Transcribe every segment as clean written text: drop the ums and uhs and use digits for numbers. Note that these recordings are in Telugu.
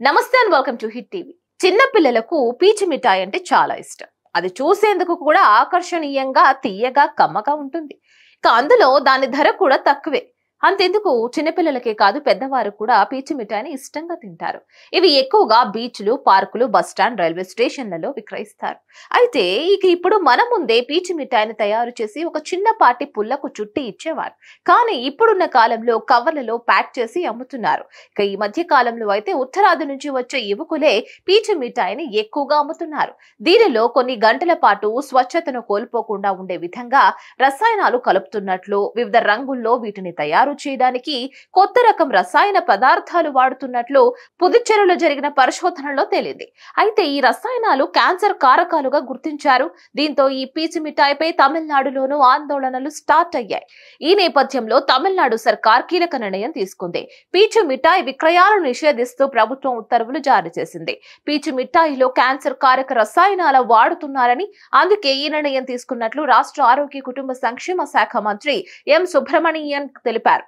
నమస్తే and welcome to hit TV. చిన్న పిల్లలకు పీచు మిఠాయి అంటే చాలా ఇష్టం. అది చూసేందుకు కూడా ఆకర్షణీయంగా, తీయగా, కమ్మగా ఉంటుంది. అందులో దాని ధర కూడా తక్కువే. అంతెందుకు, చిన్నపిల్లలకే కాదు పెద్దవారు కూడా పీచు మిఠాయిని ఇష్టంగా తింటారు. ఇవి ఎక్కువగా బీచ్లు, పార్కులు, బస్టాండ్, రైల్వే స్టేషన్లలో విక్రయిస్తారు. అయితే ఇప్పుడు మన ముందే పీచు మిఠాయిని తయారు చేసి ఒక చిన్నపాటి పుల్లకు చుట్టి ఇచ్చేవారు. కానీ ఇప్పుడున్న కాలంలో కవర్లలో ప్యాక్ చేసి అమ్ముతున్నారు. ఈ మధ్య కాలంలో అయితే ఉత్తరాది నుంచి వచ్చే యువకులే పీచు మిఠాయిని ఎక్కువగా అమ్ముతున్నారు. దీనిలో కొన్ని గంటల పాటు స్వచ్ఛతను కోల్పోకుండా ఉండే విధంగా రసాయనాలు కలుపుతున్నట్లు, వివిధ రంగుల్లో వీటిని తయారు చేయడానికి కొత్త రకం రసాయన పదార్థాలు వాడుతున్నట్లు పుదుచ్చేరిలో జరిగిన పరిశోధనలో తేలింది. అయితే ఈ రసాయనాలు క్యాన్సర్ కారకాలుగా గుర్తించారు. దీంతో ఈ పీచు మిఠాయిపై తమిళనాడులోనూ ఆందోళనలు స్టార్ట్ అయ్యాయి. ఈ నేపథ్యంలో తమిళనాడు సర్కార్ కీలక నిర్ణయం తీసుకుంది. పీచు మిఠాయి విక్రయాలను నిషేధిస్తూ ప్రభుత్వం ఉత్తర్వులు జారీ చేసింది. పీచు మిఠాయిలో క్యాన్సర్ కారక రసాయనాల వాడుతున్నారని, అందుకే ఈ నిర్ణయం తీసుకున్నట్లు రాష్ట్ర ఆరోగ్య కుటుంబ సంక్షేమ శాఖ మంత్రి ఎం సుబ్రమణియన్ తెలిపారు.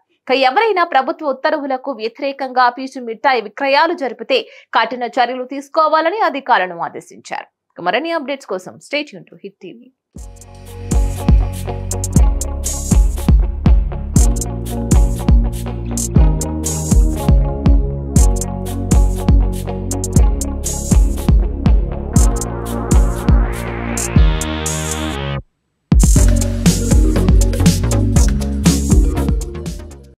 ఎవరైనా ప్రభుత్వ ఉత్తర్వులకు వ్యతిరేకంగా పీచు మిఠాయి విక్రయాలు జరిపితే కఠిన చర్యలు తీసుకోవాలని అధికారులను ఆదేశించారు. మరిన్ని అప్డేట్స్ కోసం stay tune to hit TV.